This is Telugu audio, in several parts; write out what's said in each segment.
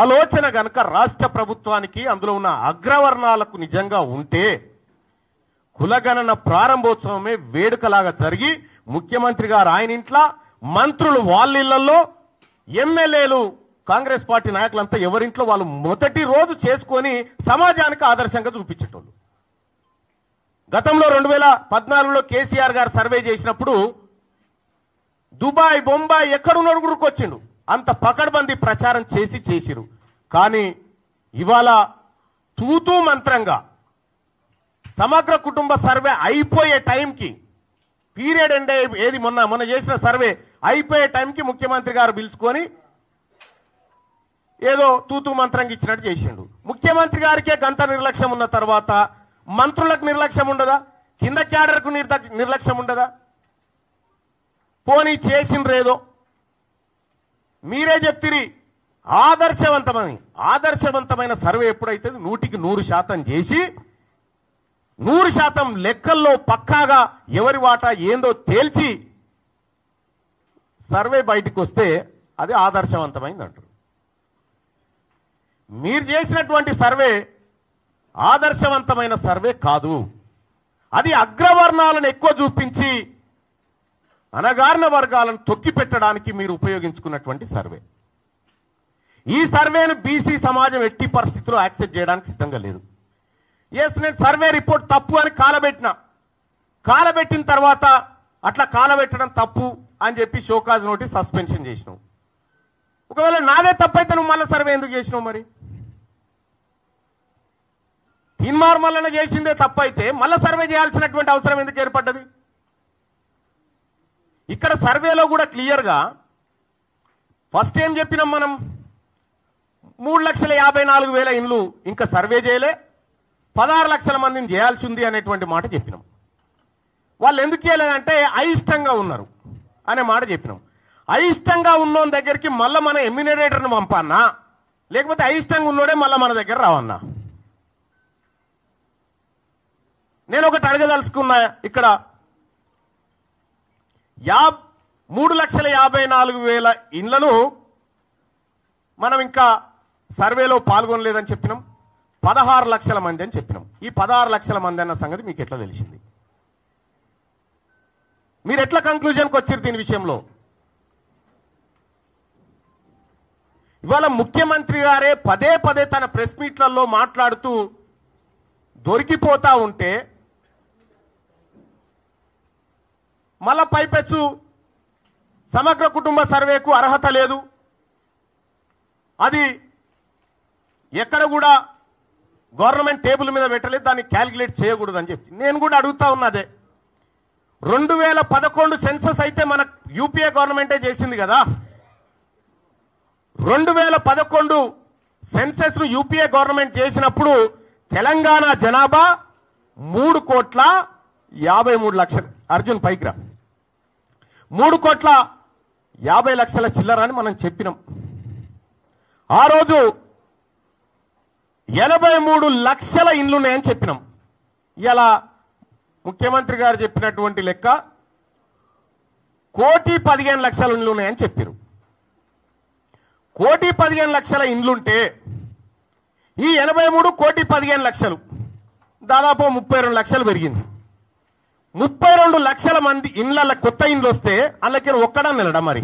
ఆలోచన గనక రాష్ట్ర ప్రభుత్వానికి అందులో ఉన్న అగ్రవర్ణాలకు నిజంగా ఉంటే కులగణన ప్రారంభోత్సవమే వేడుకలాగా జరిగి ముఖ్యమంత్రి గారు ఆయన ఇంట్లో, మంత్రులు వాళ్ళ ఇళ్లలో, ఎమ్మెల్యేలు కాంగ్రెస్ పార్టీ నాయకులంతా ఎవరింట్లో వాళ్ళు మొదటి రోజు చేసుకొని సమాజానికి ఆదర్శంగా చూపించేటోళ్ళు. గతంలో 2014లో కేసీఆర్ గారు సర్వే చేసినప్పుడు దుబాయ్, బొంబాయి ఎక్కడున్నాడు గుడికొచ్చిండు. అంత పకడ్బందీ ప్రచారం చేసిరు. కానీ ఇవాళ తూతూ మంత్రంగా సమగ్ర కుటుంబ సర్వే అయిపోయే టైంకి, పీరియడ్ ఎండ్ ఏది మొన్న చేసిన సర్వే అయిపోయే టైంకి ముఖ్యమంత్రి గారు పిలుచుకొని ఏదో తూతూ మంత్రంగా ఇచ్చినట్టు చేసిండు. ముఖ్యమంత్రి గారికే గంత నిర్లక్ష్యం ఉన్న తర్వాత మంత్రులకు నిర్లక్ష్యం ఉండదా? కింద క్యాడర్కు నిర్లక్ష్యం ఉండదా? పోనీ చేసిండ్రేదో మీరే చెప్తిరి ఆదర్శవంతమైన సర్వే ఎప్పుడైతే 100% చేసి 100% లెక్కల్లో పక్కాగా ఎవరి వాటా ఏందో తేల్చి సర్వే బయటికి వస్తే అది ఆదర్శవంతమైంది అంటారు. మీరు చేసినటువంటి సర్వే ఆదర్శవంతమైన సర్వే కాదు. అది అగ్రవర్ణాలను ఎక్కువ చూపించి అనగారిన వర్గాలను తొక్కి పెట్టడానికి మీరు ఉపయోగించుకున్నటువంటి సర్వే. ఈ సర్వేను బీసీ సమాజం ఎట్టి పరిస్థితుల్లో యాక్సెప్ట్ చేయడానికి సిద్ధంగా లేదు. ఎస్, నేను సర్వే రిపోర్ట్ తప్పు అని కాలబెట్టిన తర్వాత అట్లా కాలబెట్టడం తప్పు అని చెప్పి షోకాజ్ నోటీస్ సస్పెన్షన్ చేసినావు. ఒకవేళ నాదే తప్పైతే నువ్వు మళ్ళీ సర్వే ఎందుకు చేసినావు? మరి తీన్మార్ మల్లన్న చేసిందే తప్పైతే మళ్ళీ సర్వే చేయాల్సినటువంటి అవసరం ఎందుకు ఏర్పడ్డది? ఇక్కడ సర్వేలో కూడా క్లియర్గా ఫస్ట్ ఏం చెప్పినాం మనం, 3,54,000 ఇండ్లు ఇంకా సర్వే చేయలే, 16 లక్షల మందిని చేయాల్సి ఉంది అనేటువంటి మాట చెప్పినాం. వాళ్ళు ఎందుకు చేయలేదంటే అయిష్టంగా ఉన్నారు అనే మాట చెప్పినాం. అయిష్టంగా ఉన్నోని దగ్గరికి మళ్ళీ మన ఎమ్యూనరేటర్ని పంపన్నా, లేకపోతే అయిష్టంగా ఉన్నోడే మళ్ళీ మన దగ్గర రావన్నా? నేను ఒకటి అడగదలుచుకున్నా. ఇక్కడ 3,54,000 ఇండ్లను మనం ఇంకా సర్వేలో పాల్గొనలేదని చెప్పినాం. 16 లక్షల మంది అని చెప్పినాం. ఈ 16 లక్షల మంది అన్న సంగతి మీకు ఎట్లా తెలిసింది? మీరు ఎట్లా కంక్లూజన్కి వచ్చారు దీని విషయంలో? ఇవాళ ముఖ్యమంత్రి గారే పదే తన ప్రెస్ మీట్లలో మాట్లాడుతూ దొరికిపోతా ఉంటే మళ్ళా పైపెచ్చు సమగ్ర కుటుంబ సర్వేకు అర్హత లేదు, అది ఎక్కడ కూడా గవర్నమెంట్ టేబుల్ మీద పెట్టలేదు, దాన్ని క్యాలిక్యులేట్ చేయకూడదు అని చెప్పి నేను కూడా అడుగుతా ఉన్నదే. 2011 సెన్సస్ అయితే మన యూపీఏ గవర్నమెంటే చేసింది కదా. 2011 సెన్సస్ ను యూపీఏ గవర్నమెంట్ చేసినప్పుడు తెలంగాణ జనాభా 3,53,00,000. అర్జున్ పైకి రా. 3,50,00,000 చిల్లర అని మనం చెప్పినాం. ఆ రోజు 83 లక్షల ఇండ్లున్నాయని చెప్పినాం. ఇలా ముఖ్యమంత్రి గారు చెప్పినటువంటి లెక్క 1,15,00,000 ఇండ్లున్నాయని చెప్పారు. 1,15,00,000 ఇండ్లుంటే ఈ 83 1,15,00,000 దాదాపు 32 లక్షలు పెరిగింది. 32 లక్షల మంది ఇండ్ల కొత్త ఇండ్లు వస్తే అందులోకి ఒక్కడని నిలడా? మరి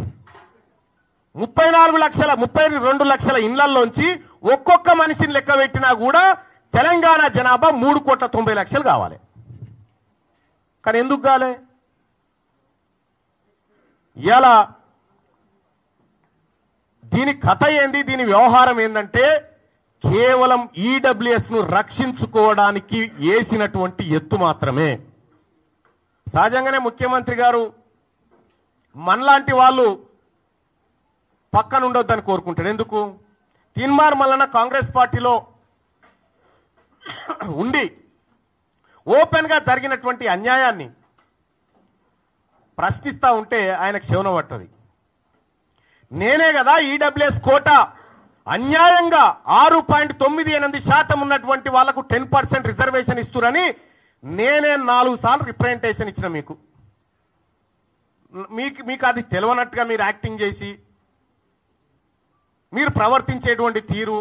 32 లక్షల ఇండ్లలోంచి ఒక్కొక్క మనిషిని లెక్క పెట్టినా కూడా తెలంగాణ జనాభా 3,90,00,000 కావాలి. కానీ ఎందుకు కాలే? ఇలా దీని కథ ఏంది, దీని వ్యవహారం ఏందంటే కేవలం ఈడబ్ల్యూఎస్ ను రక్షించుకోవడానికి వేసినటువంటి ఎత్తు మాత్రమే. సహజంగానే ముఖ్యమంత్రి గారు మనలాంటి వాళ్ళు పక్కన ఉండొద్దని కోరుకుంటాడు. ఎందుకు? తీన్మార్ మల్లన్న కాంగ్రెస్ పార్టీలో ఉండి ఓపెన్ గా జరిగినటువంటి అన్యాయాన్ని ప్రశ్నిస్తా ఉంటే ఆయనకు శవనం పట్టది. నేనే కదా ఈడబ్ల్యూఎస్ కోటా అన్యాయంగా 6.98% ఉన్నటువంటి వాళ్లకు 10% రిజర్వేషన్ ఇస్తురని నేనే 4 సార్లు రిప్రజెంటేషన్ ఇచ్చిన. మీకు అది తెలియనట్టుగా మీరు యాక్టింగ్ చేసి మీరు ప్రవర్తించేటువంటి తీరు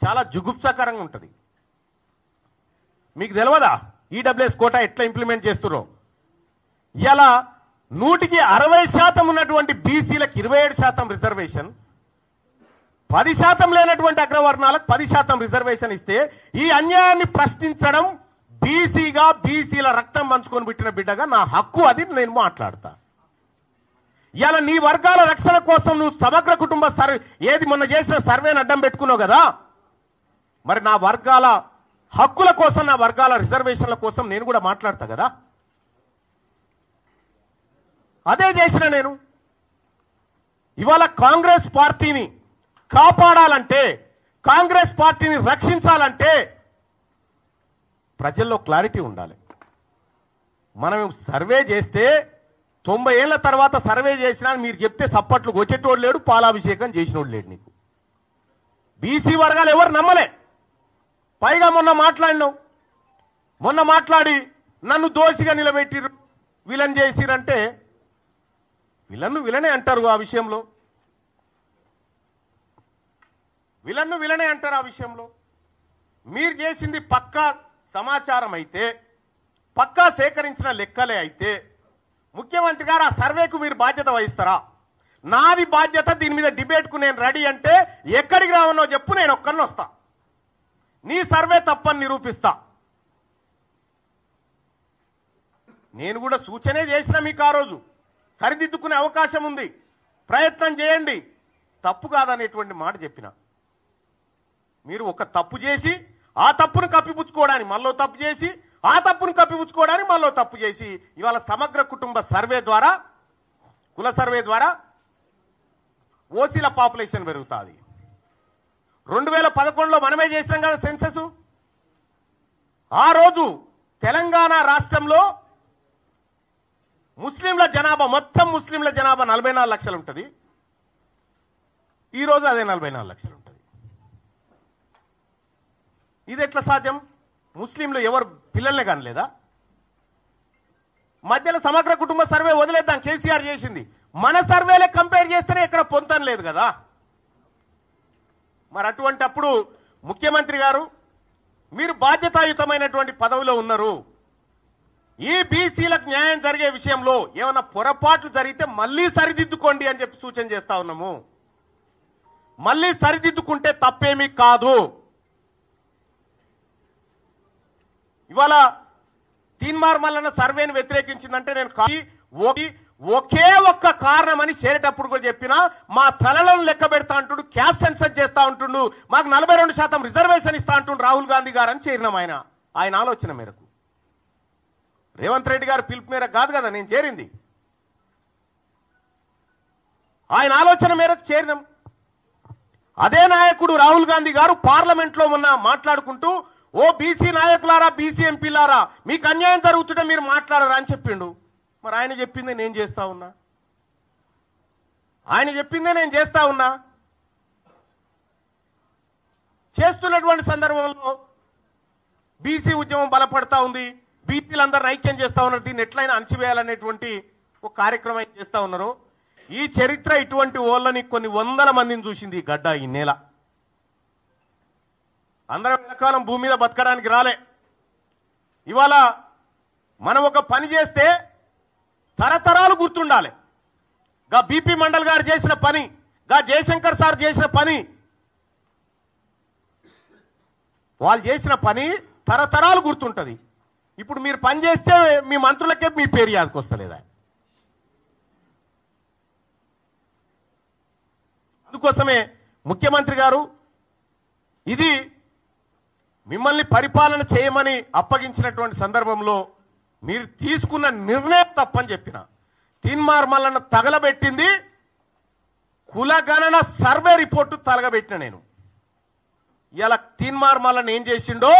చాలా జుగుప్సాకరంగా ఉంటుంది. మీకు తెలియదా ఈడబ్ల్యూఎస్ కోటా ఎట్లా ఇంప్లిమెంట్ చేస్తున్నారో? ఇలా 100% ఉన్నటువంటి బీసీలకు 27% రిజర్వేషన్, 10% లేనటువంటి అగ్రవర్ణాలకు 10% రిజర్వేషన్ ఇస్తే ఈ అన్యాయాన్ని ప్రశ్నించడం బీసీగా, బీసీల రక్తం పంచుకొని పెట్టిన బిడ్డగా నా హక్కు, అది నేను మాట్లాడతా. ఇలా నీ వర్గాల రక్షణ కోసం నువ్వు సమగ్ర కుటుంబ సర్వే ఏది మొన్న చేసిన సర్వేని అడ్డం పెట్టుకున్నావు కదా, మరి నా వర్గాల హక్కుల కోసం, నా వర్గాల రిజర్వేషన్ల కోసం నేను కూడా మాట్లాడతా కదా. అదే చేసిన నేను. ఇవాళ కాంగ్రెస్ పార్టీని కాపాడాలంటే, కాంగ్రెస్ పార్టీని రక్షించాలంటే ప్రజల్లో క్లారిటీ ఉండాలి. మనం సర్వే చేస్తే 90 ఏళ్ల తర్వాత సర్వే చేసినా మీరు చెప్తే సప్పట్లు కొట్టేటోడు లేడు, పాలాభిషేకం చేసినోడు లేడు. నీకు బీసీ వర్గాలు ఎవరు నమ్మలే. పైగా మొన్న మాట్లాడి నన్ను దోషిగా నిలబెట్టిరు, విలన్ చేసిరంటే విలనే అంటారు. ఆ విషయంలో విలనే అంటారు. ఆ విషయంలో మీరు చేసింది పక్కా సమాచారం అయితే, పక్కా సేకరించిన లెక్కలే అయితే ముఖ్యమంత్రి గారు ఆ సర్వేకు మీరు బాధ్యత వహిస్తారా? నాది బాధ్యత, దీని మీద డిబేట్కు నేను రెడీ అంటే ఎక్కడికి రావనో చెప్పు, నేను ఒక్కరిని వస్తా, నీ సర్వే తప్పని నిరూపిస్తా. నేను కూడా సూచనే చేసిన మీకు, ఆ రోజు సరిదిద్దుకునే అవకాశం ఉంది, ప్రయత్నం చేయండి, తప్పు కాదనేటువంటి మాట చెప్పిన. మీరు ఒక తప్పు చేసి ఆ తప్పును కప్పిపుచ్చుకోవడానికి మళ్ళీ తప్పు చేసి, ఆ తప్పును కప్పిపుచ్చుకోవడానికి మళ్ళీ తప్పు చేసి, ఇవాళ సమగ్ర కుటుంబ సర్వే ద్వారా, కుల సర్వే ద్వారా ఓసీల పాపులేషన్ పెరుగుతుంది. 2011లో మనమే చేసినాం కదా సెన్సస్. ఆ రోజు తెలంగాణ రాష్ట్రంలో ముస్లింల జనాభా, మొత్తం ముస్లింల జనాభా 44 లక్షలు ఉంటుంది. ఈరోజు అదే 44 లక్షలు ఉంటుంది. ఇది ఎట్లా సాధ్యం? ముస్లింలు ఎవరు పిల్లల్ని కానలేదా? మధ్యలో సమగ్ర కుటుంబ సర్వే వదిలేద్దాం, కేసీఆర్ చేసింది. మన సర్వేలే కంపేర్ చేస్తేనే ఎక్కడ పొంతం లేదు కదా. మరి అటువంటి అప్పుడు ముఖ్యమంత్రి గారు, మీరు బాధ్యతాయుతమైనటువంటి పదవిలో ఉన్నారు, ఈ బీసీలకు న్యాయం జరిగే విషయంలో ఏమైనా పొరపాట్లు జరిగితే మళ్ళీ సరిదిద్దుకోండి అని చెప్పి సూచన చేస్తా ఉన్నాము. మళ్ళీ సరిదిద్దుకుంటే తప్పేమీ కాదు. ఇవాళ తీన్మార్ మల్లన్న సర్వేను వ్యతిరేకించిందంటే నేను ఒకే ఒక్క కారణం అని చేరేటప్పుడు కూడా చెప్పినా, మా తలలను లెక్క పెడతా అంటుండు, క్యాస్ట్ సెన్సస్ చేస్తా ఉంటుండు, మాకు 42% రిజర్వేషన్ ఇస్తా అంటుండు రాహుల్ గాంధీ గారు అని చేరినాం. ఆయన ఆలోచన మేరకు, రేవంత్ రెడ్డి గారు పిలుపు మేరకు కాదు కదా నేను చేరింది, ఆయన ఆలోచన మేరకు చేరినాం. అదే నాయకుడు రాహుల్ గాంధీ గారు పార్లమెంట్లో మొన్న మాట్లాడుకుంటూ, ఓ బీసీ నాయకులారా, బీసీ ఎంపీలారా, మీకు అన్యాయం జరుగుతుంటే మీరు మాట్లాడరా అని చెప్పిండు. మరి ఆయన చెప్పిందే నేను చేస్తా ఉన్నా. చేస్తున్నటువంటి సందర్భంలో బీసీ ఉద్యమం బలపడతా ఉంది, బీసీలందరిని ఐక్యం చేస్తా ఉన్నారు, దీన్ని ఎట్లయినా అణచివేయాలనేటువంటి ఒక కార్యక్రమం చేస్తా ఉన్నారు. ఈ చరిత్ర ఇటువంటి వాళ్ళని కొన్ని వందల మందిని చూసింది ఈ గడ్డ, ఈ నేల. అందరం ఎంతకాలం భూమి మీద బతకడానికి రాలే. ఇవాళ మనం ఒక పని చేస్తే తరతరాలు గుర్తుండాలి. గా బీపీ మండల్ గారు చేసిన పని, గా జయశంకర్ సార్ చేసిన పని, వాళ్ళు చేసిన పని తరతరాలు గుర్తుంటది. ఇప్పుడు మీరు పని చేస్తే మీ మంత్రులకే మీ పేరు యాదకొస్తలేదా? అందుకోసమే ముఖ్యమంత్రి గారు ఇది మిమ్మల్ని పరిపాలన చేయమని అప్పగించినటువంటి సందర్భంలో మీరు తీసుకున్న నిర్ణయం తప్పని చెప్పిన. తీన్మార్ మల్లన్న తగలబెట్టింది కులగణన సర్వే రిపోర్టు తగలబెట్టిన నేను. ఇలా తీన్మార్ మల్లన్న ఏం చేసిండో